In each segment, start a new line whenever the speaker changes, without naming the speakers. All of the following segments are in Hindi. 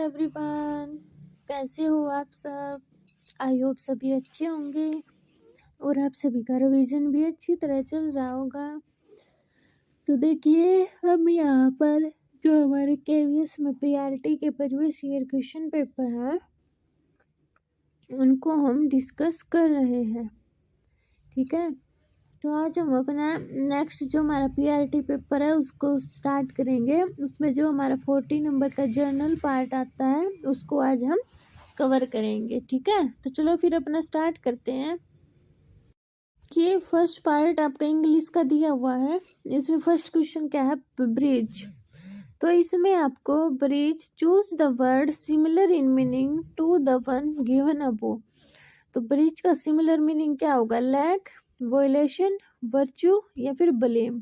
एवरीवन, कैसे हो आप सब। आई होप सभी अच्छे होंगे और आप सभी का रिवीजन भी अच्छी तरह चल रहा होगा। तो देखिए, हम यहाँ पर जो हमारे केवीएस में पीआरटी के प्रीवियस ईयर क्वेश्चन पेपर है उनको हम डिस्कस कर रहे हैं। ठीक है, तो आज हम अपना नेक्स्ट जो हमारा पीआरटी पेपर है उसको स्टार्ट करेंगे। उसमें जो हमारा 40 नंबर का जर्नल पार्ट आता है उसको आज हम कवर करेंगे। ठीक है, तो चलो फिर अपना स्टार्ट करते हैं। कि फर्स्ट पार्ट आपका इंग्लिश का दिया हुआ है। इसमें फर्स्ट क्वेश्चन क्या है, ब्रिज। तो इसमें आपको bridge, choose the word similar in meaning to the one given above. तो ब्रिज का सिमिलर मीनिंग क्या होगा, लैक, वोलेशन, वर्च्यू या फिर ब्लेम।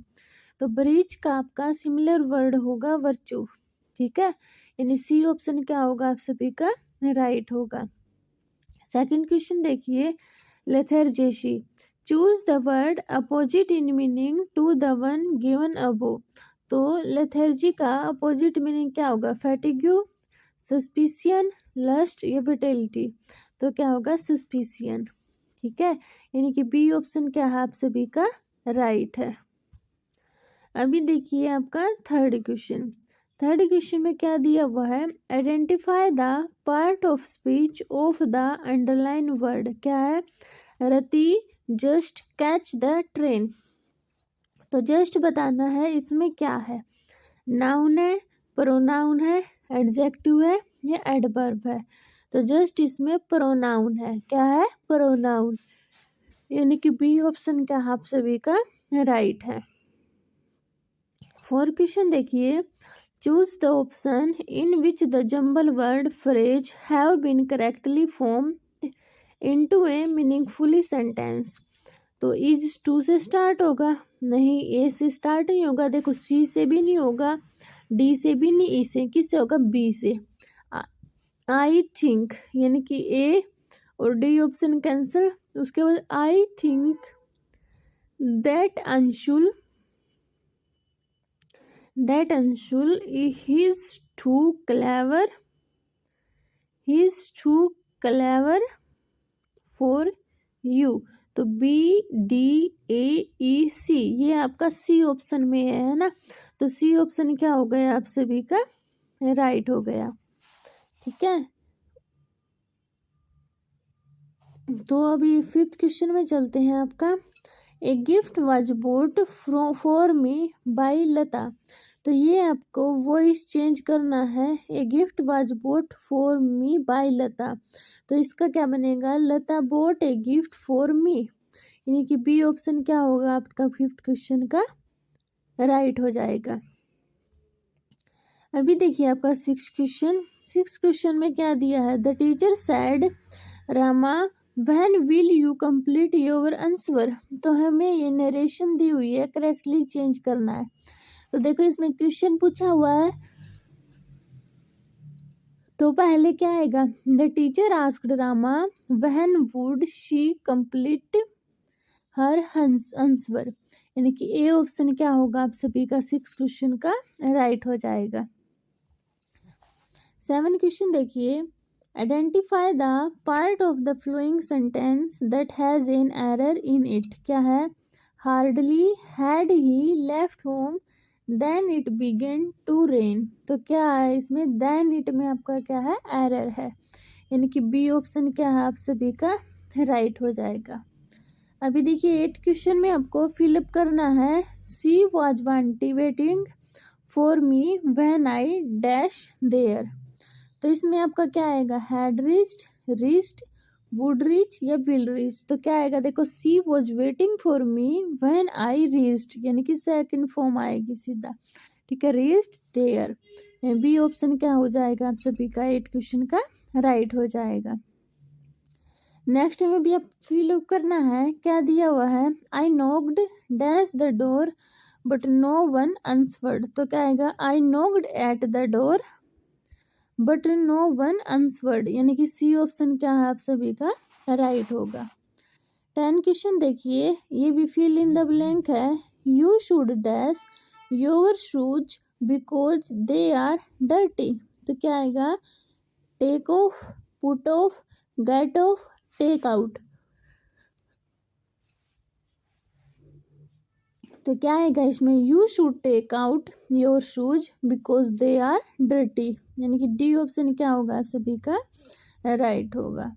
तो ब्रिज का आपका सिमिलर वर्ड होगा वर्च्यू। ठीक है, यानी सी ऑप्शन क्या होगा आप सभी का राइट होगा। सेकंड क्वेश्चन देखिए, lethargy. Choose the word opposite in meaning to the one given above. तो लेथर्जी का अपोजिट मीनिंग क्या होगा, फैटिग्यू, सस्पिशियन, लस्ट या विटेलिटी। तो क्या होगा, सस्पिशियन। ठीक है, यानी कि बी ऑप्शन क्या है आप सभी का राइट है। अभी देखिए आपका थर्ड क्वेश्चन। थर्ड क्वेश्चन में क्या दिया हुआ है, identify the part of speech of the underline word. क्या है, रति, जस्ट, कैच द ट्रेन। तो जस्ट बताना है इसमें क्या है, नाउन है, प्रोनाउन है, एडजेक्टिव है या एडवर्ब है। तो जस्ट इसमें प्रोनाउन है। क्या है, प्रोनाउन, यानी कि बी ऑप्शन क्या आप सभी का राइट है। फोर्थ क्वेश्चन देखिए, choose the option in which the jumbled word phrase have been correctly formed into a meaningfully sentence. तो इज टू से स्टार्ट होगा, नहीं ए से स्टार्ट नहीं होगा, देखो सी से भी नहीं होगा, डी से भी नहीं, ई से, किससे होगा, बी से। आई थिंक, यानी कि ए और डी ऑप्शन कैंसिल। उसके बाद I think that Anshul he is too clever for you। तो बी डी ए ई सी, ये आपका सी ऑप्शन में है ना। तो सी ऑप्शन क्या हो गया आप सभी का राइट हो गया। ठीक है, तो अभी फिफ्थ क्वेश्चन में चलते हैं आपका। A gift was bought for me by Lata. तो ये आपको वॉइस चेंज करना है, a gift was bought for me by Lata. तो इसका क्या बनेगा, Lata bought a gift for me, यानी कि बी ऑप्शन क्या होगा आपका फिफ्थ क्वेश्चन का राइट हो जाएगा। अभी देखिए आपका सिक्स क्वेश्चन में क्या दिया है, the teacher sad Rama when will you complete your answer. तो हमें ये नरेशन दी हुई है, करेक्टली चेंज करना है। तो देखो इसमें क्वेश्चन पूछा हुआ है, तो पहले क्या आएगा, the teacher asked Rama when would she complete her answer, यानी कि ए ऑप्शन क्या होगा आप सभी का सिक्स क्वेश्चन का राइट हो जाएगा। सेवन क्वेश्चन देखिए, identify the part of the following sentence that has an error in it. क्या है, hardly had he left home then it began to rain. तो क्या है इसमें, देन इट में आपका क्या है, एरर है, यानी कि बी ऑप्शन क्या है आप सभी का राइट हो जाएगा। अभी देखिए एट क्वेश्चन में आपको फिलअप करना है, she was waiting for me when I dash there. तो इसमें आपका क्या आएगा, हैड रीच्ड, वुड रीच या विल रीच। तो क्या आएगा, देखो she was waiting for me when I reached, यानी कि सेकंड फॉर्म आएगी सीधा। ठीक है, रीच्ड देयर, बी ऑप्शन क्या हो जाएगा आप सभी का एट क्वेश्चन का राइट हो जाएगा। नेक्स्ट में भी आप फिलअप करना है, क्या दिया हुआ है, I knocked dash the door but no one answered. तो क्या आएगा, I knocked at the door but no one answered, यानी कि सी ऑप्शन क्या है आप सभी का राइट होगा। 10 क्वेश्चन देखिए, ये भी फिल इन द ब्लैंक है, you should dash your shoes because they are dirty. तो क्या आएगा, take off, put off, get off, take out. तो क्या आएगा इसमें, you should take out your shoes because they are dirty, यानी कि डी ऑप्शन क्या होगा आप सभी का राइट होगा।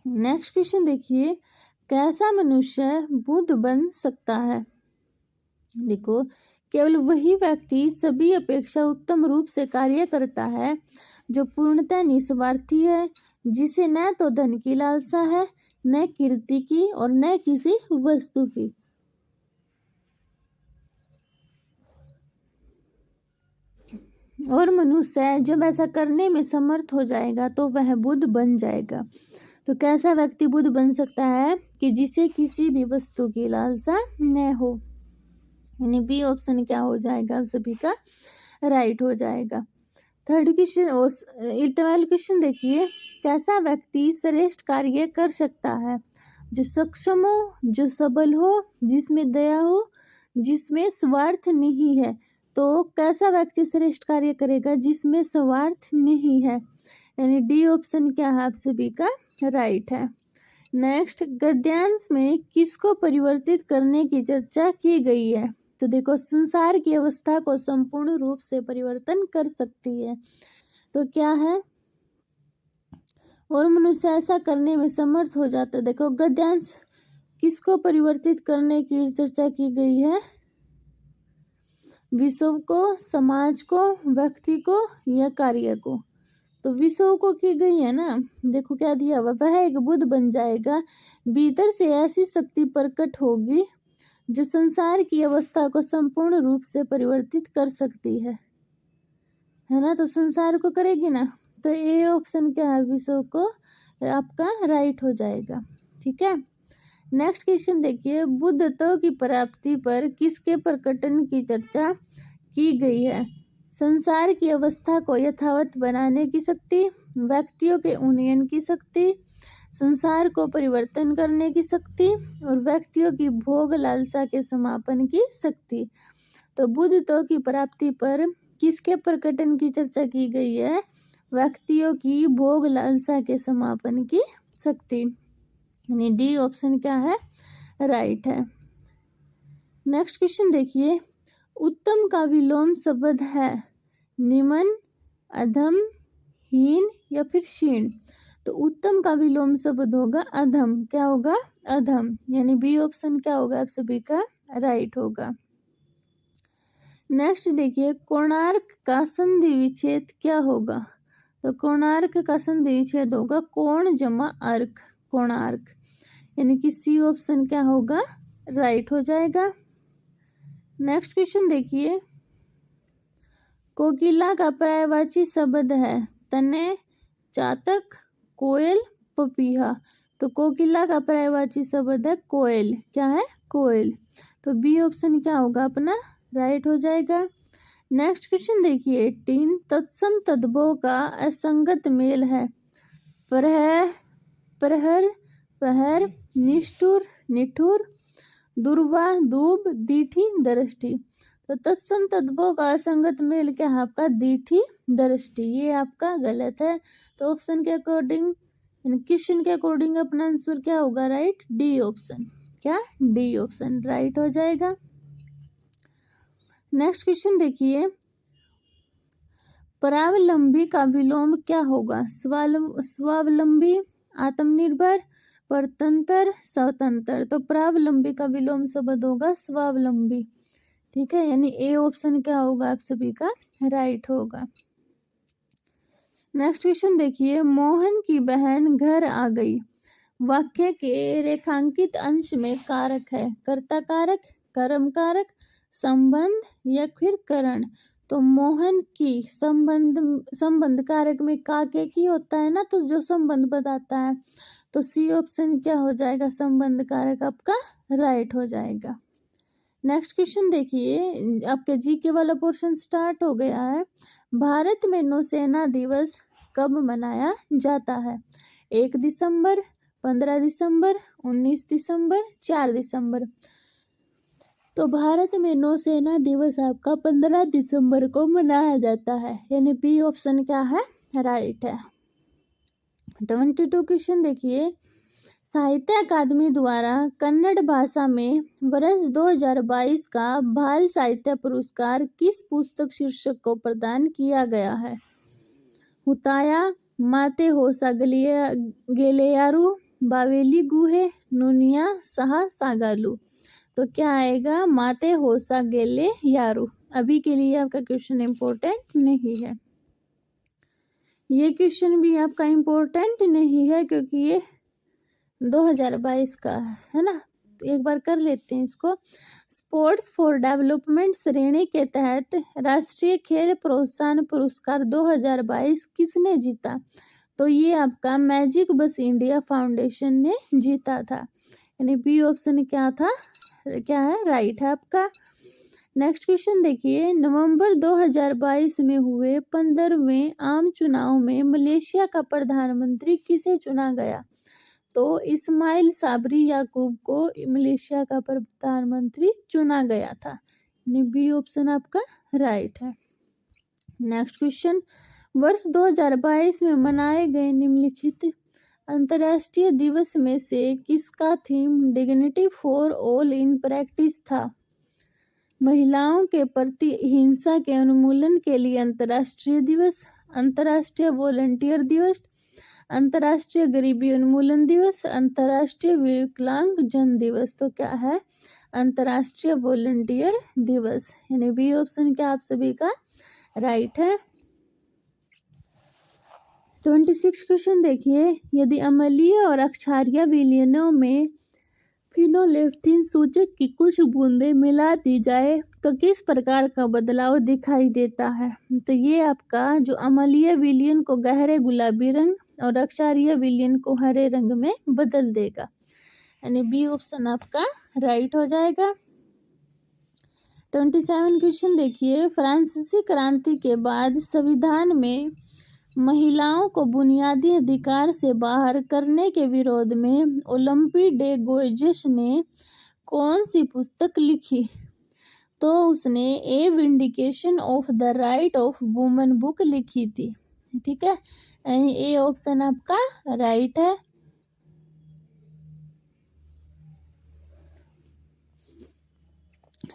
नेक्स्ट क्वेश्चन देखिए, कैसा मनुष्य बुद्ध बन सकता है। देखो, केवल वही व्यक्ति सभी अपेक्षा उत्तम रूप से कार्य करता है जो पूर्णतः निस्वार्थी है, जिसे न तो धन की लालसा है, न कीर्ति की और न किसी वस्तु की। और मनुष्य जब ऐसा करने में समर्थ हो जाएगा तो वह बुद्ध बन जाएगा। तो कैसा व्यक्ति बुद्ध बन सकता है कि जिसे किसी भी वस्तु की लालसा न हो, यानी बी ऑप्शन क्या हो जाएगा सभी का राइट हो जाएगा। थर्ड क्वेश्चन 12 क्वेश्चन देखिए, कैसा व्यक्ति श्रेष्ठ कार्य कर सकता है, जो सक्षम हो, जो सबल हो, जिसमें दया हो, जिसमें स्वार्थ नहीं है। तो कैसा व्यक्ति श्रेष्ठ कार्य करेगा, जिसमें स्वार्थ नहीं है, यानी डी ऑप्शन क्या है आप सभी का राइट है। नेक्स्ट, गद्यांश में किसको परिवर्तित करने की चर्चा की गई है। तो देखो, संसार की अवस्था को संपूर्ण रूप से परिवर्तन कर सकती है। तो क्या है, और मनुष्य ऐसा करने में समर्थ हो जाता है। देखो, गद्यांश किसको परिवर्तित करने की चर्चा की गई है, विश्व को, समाज को, व्यक्ति को या कार्य को। तो विश्व को की गई है ना। देखो क्या दिया हुआ, वह एक बुद्ध बन जाएगा, भीतर से ऐसी शक्ति प्रकट होगी जो संसार की अवस्था को संपूर्ण रूप से परिवर्तित कर सकती है ना। तो संसार को करेगी ना। तो ए ऑप्शन क्या है, विश्व को आपका राइट हो जाएगा। ठीक है। नेक्स्ट क्वेश्चन देखिए, बुद्धत्व की प्राप्ति पर किसके प्रकटन की चर्चा की गई है। संसार की अवस्था को यथावत बनाने की शक्ति, व्यक्तियों के उन्नयन की शक्ति, संसार को परिवर्तन करने की शक्ति और व्यक्तियों की भोग लालसा के समापन की शक्ति। तो बुद्धत्व की प्राप्ति पर किसके प्रकटन की चर्चा की गई है, व्यक्तियों की भोग लालसा के समापन की शक्ति, यानी डी ऑप्शन क्या है राइट है। नेक्स्ट क्वेश्चन देखिए, उत्तम का विलोम शब्द है निमन, अधम, हीन या फिर क्षीण। तो उत्तम का विलोम शब्द होगा अधम। क्या होगा, अधम, यानी बी ऑप्शन क्या होगा आप सभी का राइट होगा। नेक्स्ट देखिए, कोणार्क का संधि विच्छेद क्या होगा। तो कोणार्क का संधि विच्छेद होगा कोण जमा अर्क, कोणार्क, यानी कि सी ऑप्शन क्या होगा राइट हो जाएगा। नेक्स्ट क्वेश्चन देखिए, कोकिला का पर्यायवाची शब्द है तने, चातक, कोयल, पपीहा। तो कोकिला का पर्यायवाची शब्द है कोयल। क्या है, कोयल। तो बी ऑप्शन क्या होगा अपना राइट हो जाएगा। नेक्स्ट क्वेश्चन देखिए 18, तत्सम तद्भव का असंगत मेल है प्रहर, प्रहर, निष्ठुर, निठुर, दुर्वा, दूब, दीठी, दृष्टि। तो तत्सम तद्भव का असंगत मेल क्या है आपका दीठी, दृष्टि। ये आपका गलत है। तो ऑप्शन के अकॉर्डिंग, क्वेश्चन के अकॉर्डिंग अपना आंसर क्या होगा राइट, डी ऑप्शन। क्या, डी ऑप्शन राइट हो जाएगा। नेक्स्ट क्वेश्चन देखिए, परावलंबी का विलोम क्या होगा, स्वावलंबी, आत्मनिर्भर, परतंत्र, स्वतंत्र। तो परावलंबी का विलोम शब्द होगा स्वावलंबी। ठीक है, यानी ए ऑप्शन क्या होगा आप सभी का राइट होगा। नेक्स्ट क्वेश्चन देखिए, मोहन की बहन घर आ गई। वाक्य के रेखांकित अंश में कारक है कर्ता कारक, कर्म कारक, संबंध या फिर करण। तो मोहन की संबंध कारक में का के की होता है ना, तो जो संबंध बताता है। तो सी ऑप्शन क्या हो जाएगा, संबंध कारक आपका राइट हो जाएगा। नेक्स्ट क्वेश्चन देखिए, आपके जीके वाला पोर्शन स्टार्ट हो गया है। भारत में नौसेना दिवस कब मनाया जाता है, 1 दिसंबर, 15 दिसंबर, 19 दिसंबर, 4 दिसंबर। तो भारत में नौसेना दिवस आपका 15 दिसंबर को मनाया जाता है, यानी बी ऑप्शन क्या है राइट है। 22 क्वेश्चन देखिए, साहित्य अकादमी द्वारा कन्नड़ भाषा में वर्ष 2022 का बाल साहित्य पुरस्कार किस पुस्तक शीर्षक को प्रदान किया गया है? हुताया, माते होसा गेलेयारू, बावेली गुहे, नुनिया साहा सागालू। तो क्या आएगा? माते होसा गेलेयारू। अभी के लिए आपका क्वेश्चन इम्पोर्टेंट नहीं है। ये क्वेश्चन भी आपका इम्पोर्टेंट नहीं है क्योंकि ये 2022 का है ना। तो एक बार कर लेते हैं इसको। स्पोर्ट्स फॉर डेवलपमेंट श्रेणी के तहत राष्ट्रीय खेल प्रोत्साहन पुरस्कार 2022 किसने जीता? तो ये आपका मैजिक बस इंडिया फाउंडेशन ने जीता था, यानी बी ऑप्शन क्या था, क्या है, राइट है आपका। नेक्स्ट क्वेश्चन देखिए, नवंबर 2022 में हुए 15वें आम चुनाव में मलेशिया का प्रधानमंत्री किसे चुना गया? तो इस्माइल साबरी याकूब को मलेशिया का प्रधानमंत्री चुना गया था, यानी बी ऑप्शन आपका राइट है। नेक्स्ट क्वेश्चन, वर्ष 2022 में मनाए गए निम्नलिखित अंतर्राष्ट्रीय दिवस में से किसका theme dignity for all in practice था? महिलाओं के प्रति हिंसा के उन्मूलन के लिए अंतर्राष्ट्रीय दिवस, अंतर्राष्ट्रीय वॉलंटियर दिवस, अंतर्राष्ट्रीय गरीबी उन्मूलन दिवस, अंतर्राष्ट्रीय विकलांग जन दिवस। तो क्या है? अंतर्राष्ट्रीय वॉलंटियर दिवस, यानी बी ऑप्शन क्या आप सभी का राइट है। 26 क्वेश्चन देखिए, यदि अम्लीय और क्षारीय विलयनों में फिनोलेफ्थिन सूचक की कुछ बूंदें मिला दी जाए तो किस प्रकार का बदलाव दिखाई देता है? तो ये आपका जो अम्लीय विलयन को गहरे गुलाबी रंग और क्षारीय विलयन को हरे रंग में बदल देगा, यानी बी ऑप्शन आपका राइट हो जाएगा। 27 क्वेश्चन देखिए, फ्रांसीसी क्रांति के बाद संविधान में महिलाओं को बुनियादी अधिकार से बाहर करने के विरोध में ओलंपी डे गोजेस ने कौन सी पुस्तक लिखी? तो उसने a vindication of the right of woman book लिखी थी, ठीक है, ए ऑप्शन आपका राइट है।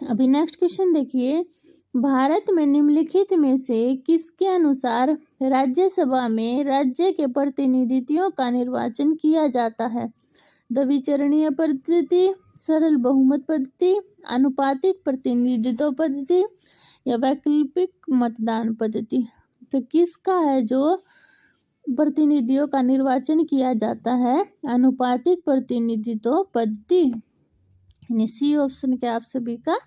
अभी नेक्स्ट क्वेश्चन देखिए, भारत में निम्नलिखित में से किसके अनुसार राज्यसभा में राज्य के प्रतिनिधियों का निर्वाचन किया जाता है? द्विचरणीय पद्धति, सरल बहुमत पद्धति, आनुपातिक प्रतिनिधित्व पद्धति या वैकल्पिक मतदान पद्धति? तो किसका है जो प्रतिनिधियों का निर्वाचन किया जाता है? आनुपातिक प्रतिनिधित्व पद्धति, यानी सी ऑप्शन क्या आप सभी का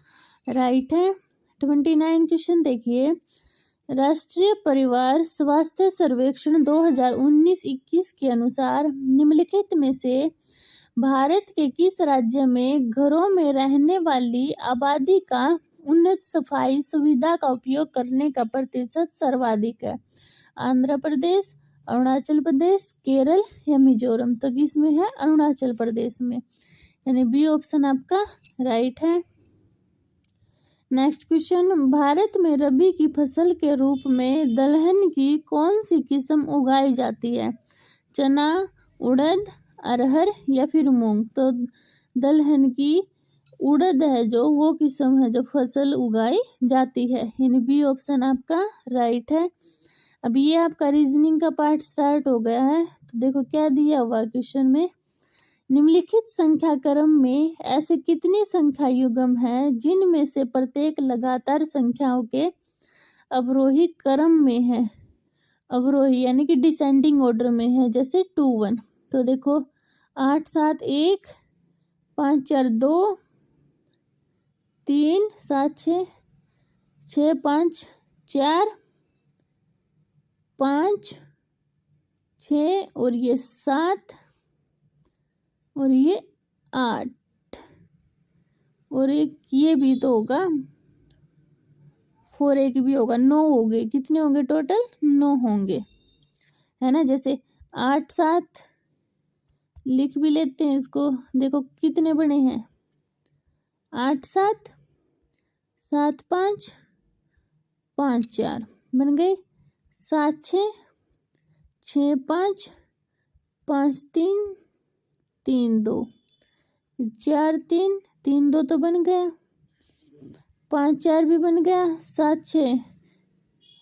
राइट है। 29 क्वेश्चन देखिए, राष्ट्रीय परिवार स्वास्थ्य सर्वेक्षण 2019-21 के अनुसार निम्नलिखित में से भारत के किस राज्य में घरों में रहने वाली आबादी का उन्नत सफाई सुविधा का उपयोग करने का प्रतिशत सर्वाधिक है? आंध्र प्रदेश, अरुणाचल प्रदेश, केरल या मिजोरम? तो किसमें है? अरुणाचल प्रदेश में, यानी बी ऑप्शन आपका राइट है। नेक्स्ट क्वेश्चन, भारत में रबी की फसल के रूप में दलहन की कौन सी किस्म उगाई जाती है? चना, उड़द, अरहर या फिर मूंग? तो दलहन की उड़द है जो वो किस्म है जो फसल उगाई जाती है, यानी बी ऑप्शन आपका राइट है। अब ये आपका रीजनिंग का पार्ट स्टार्ट हो गया है। तो देखो क्या दिया हुआ क्वेश्चन में, निम्नलिखित संख्या क्रम में ऐसे कितने संख्या युग्म हैं जिनमें से प्रत्येक लगातार संख्याओं के अवरोही क्रम में है? अवरोही यानी कि डिसेंडिंग ऑर्डर में है, जैसे 2 1। तो देखो 8 7 1, 5 4 2, 3 7 6, 6 5 4, 5 6 और ये 7 और ये 8 और एक ये भी तो होगा 4, एक भी होगा, 9 हो गए। कितने होंगे टोटल? 9 होंगे, है ना। जैसे 8 7 लिख भी लेते हैं इसको, देखो कितने बने हैं, 8 7 7 5 5 4 बन गए, 7 6 6 5 5 3 3 2 4 3 3 2 तो बन गया, 5 4 भी बन गया, 7 6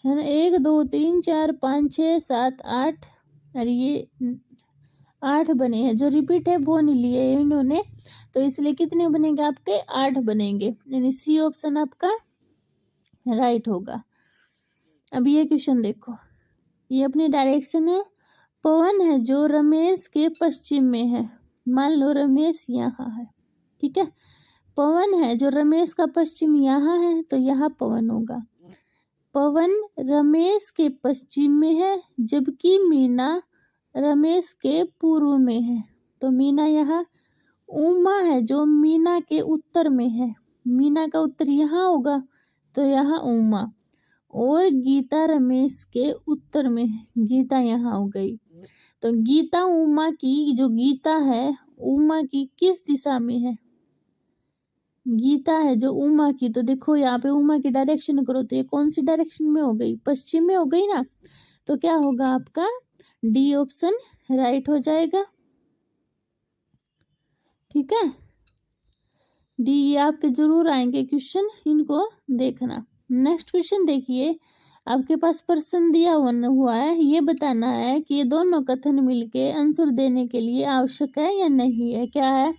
है ना, 1 2 3 4 5 6 7 8, अरे ये 8 बने हैं, जो रिपीट है वो नहीं लिए इन्होंने, तो इसलिए कितने बनेंगे आपके 8 बनेंगे, यानी सी ऑप्शन आपका राइट होगा। अब ये क्वेश्चन देखो, ये अपनी डायरेक्शन है, पवन है जो रमेश के पश्चिम में है, मान लो रमेश यहाँ है, ठीक है, पवन है जो रमेश का पश्चिम यहाँ है, तो यहाँ पवन होगा, पवन रमेश के पश्चिम में है, जबकि मीना रमेश के पूर्व में है, तो मीना यहाँ, उमा है जो मीना के उत्तर में है, मीना का उत्तर यहाँ होगा, तो यहाँ उमा, और गीता रमेश के उत्तर में है, गीता यहाँ हो गई, तो गीता उमा की, जो गीता है उमा की किस दिशा में है, गीता है जो उमा की, तो देखो यहाँ पे उमा की डायरेक्शन करो तो ये कौन सी डायरेक्शन में हो गई, पश्चिम में हो गई ना, तो क्या होगा आपका डी ऑप्शन राइट हो जाएगा, ठीक है, डी, ये आपके जरूर आएंगे क्वेश्चन, इनको देखना। नेक्स्ट क्वेश्चन देखिए, आपके पास प्रश्न दिया हुआ है, ये बताना है कि ये दोनों कथन मिलके आंसर देने के लिए आवश्यक है या नहीं है, क्या है,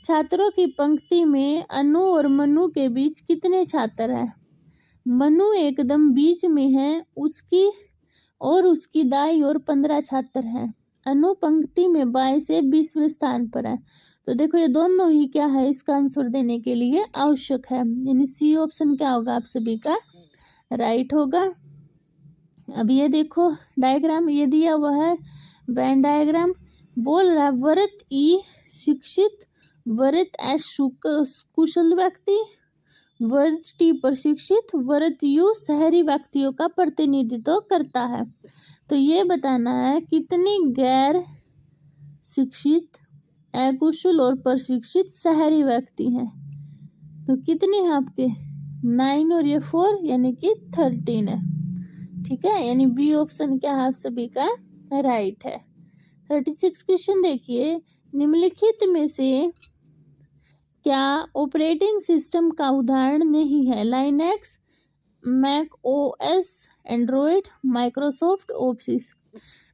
छात्रों की पंक्ति में अनु और मनु के बीच कितने छात्र हैं, मनु एकदम बीच में है, उसकी दाई और 15 छात्र हैं, अनु पंक्ति में बाएं से 20वें स्थान पर है, तो देखो ये दोनों ही क्या है इसका आंसर देने के लिए आवश्यक है, यानी सी ऑप्शन क्या होगा आप सभी का राइट होगा। अब ये देखो डायग्राम ये दिया हुआ है, वेन डायग्राम बोल रहा है, वरत ई शिक्षित, वरत एस कुशल व्यक्ति, वरत टी प्रशिक्षित, वरत यू शहरी व्यक्तियों का प्रतिनिधित्व करता है, तो ये बताना है कितने गैर शिक्षित, अकुशल और प्रशिक्षित शहरी व्यक्ति हैं, तो कितने हैं आपके 9 और ये 4 यानी कि 13 है, ठीक है, यानी बी ऑप्शन क्या है आप सभी का राइट है। 36 क्वेश्चन देखिए, निम्नलिखित में से क्या ऑपरेटिंग सिस्टम का उदाहरण नहीं है, Linux, Mac OS, Android, Microsoft Office,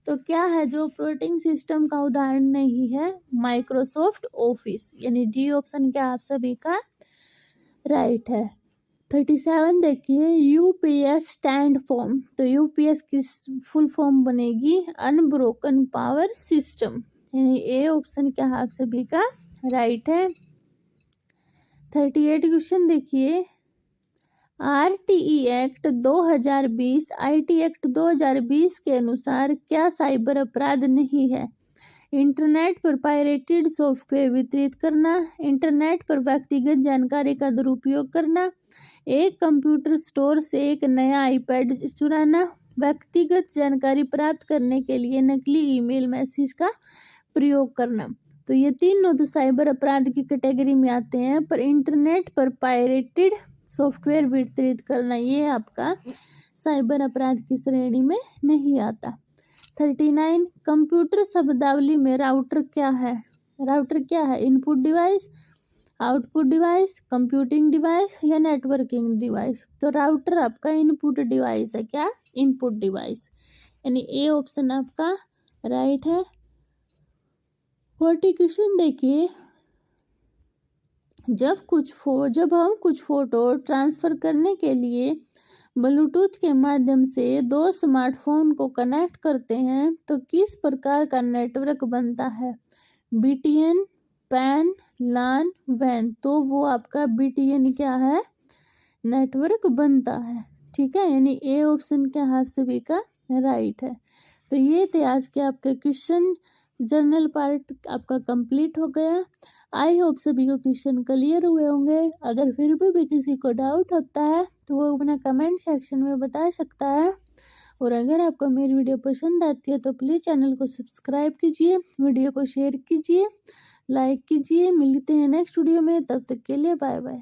तो क्या है जो ऑपरेटिंग सिस्टम का उदाहरण नहीं है, माइक्रोसॉफ्ट ऑफिस, यानी डी ऑप्शन क्या आप सभी का राइट है। 37 देखिए, यूपीएस स्टैंड फॉर्म, तो यूपीएस की फुल फॉर्म बनेगी अनब्रोकन पावर सिस्टम, यानी ए ऑप्शन क्या है आप सभी का राइट है। 38 क्वेश्चन देखिए, आरटीई एक्ट 2020 आईटी एक्ट 2020 के अनुसार क्या साइबर अपराध नहीं है, इंटरनेट पर पायरेटेड सॉफ्टवेयर वितरित करना, इंटरनेट पर व्यक्तिगत जानकारी का दुरुपयोग करना, एक कंप्यूटर स्टोर से एक नया आईपैड चुराना, व्यक्तिगत जानकारी प्राप्त करने के लिए नकली ईमेल मैसेज का प्रयोग करना, तो ये तीनों तो साइबर अपराध की कैटेगरी में आते हैं, पर इंटरनेट पर पायरेटेड सॉफ्टवेयर वितरित करना ये आपका साइबर अपराध की श्रेणी में नहीं आता। 39 कंप्यूटर शब्दावली में राउटर क्या है, राउटर क्या है, input device, output device, computing device या नेटवर्किंग डिवाइस, तो राउटर आपका इनपुट डिवाइस है, क्या इनपुट डिवाइस, यानी ए ऑप्शन आपका राइट है। 40 क्वेश्चन देखिए, जब हम कुछ फोटो ट्रांसफर करने के लिए ब्लूटूथ के माध्यम से दो स्मार्टफोन को कनेक्ट करते हैं तो किस प्रकार का नेटवर्क बनता है, बीटीएन, पैन, लान, वैन, तो वो आपका बीटीएन क्या है नेटवर्क बनता है, ठीक है, यानी ए ऑप्शन क्या है आप सभी का राइट है। तो ये थे आज के आपके क्वेश्चन, जर्नल पार्ट आपका कंप्लीट हो गया। आई होप सभी को क्वेश्चन क्लियर हुए होंगे। अगर फिर भी किसी को डाउट होता है तो वो अपना कमेंट सेक्शन में बता सकता है, और अगर आपको मेरी वीडियो पसंद आती है तो प्लीज़ चैनल को सब्सक्राइब कीजिए, वीडियो को शेयर कीजिए, लाइक कीजिए। मिलते हैं नेक्स्ट वीडियो में, तब तक के लिए बाय बाय।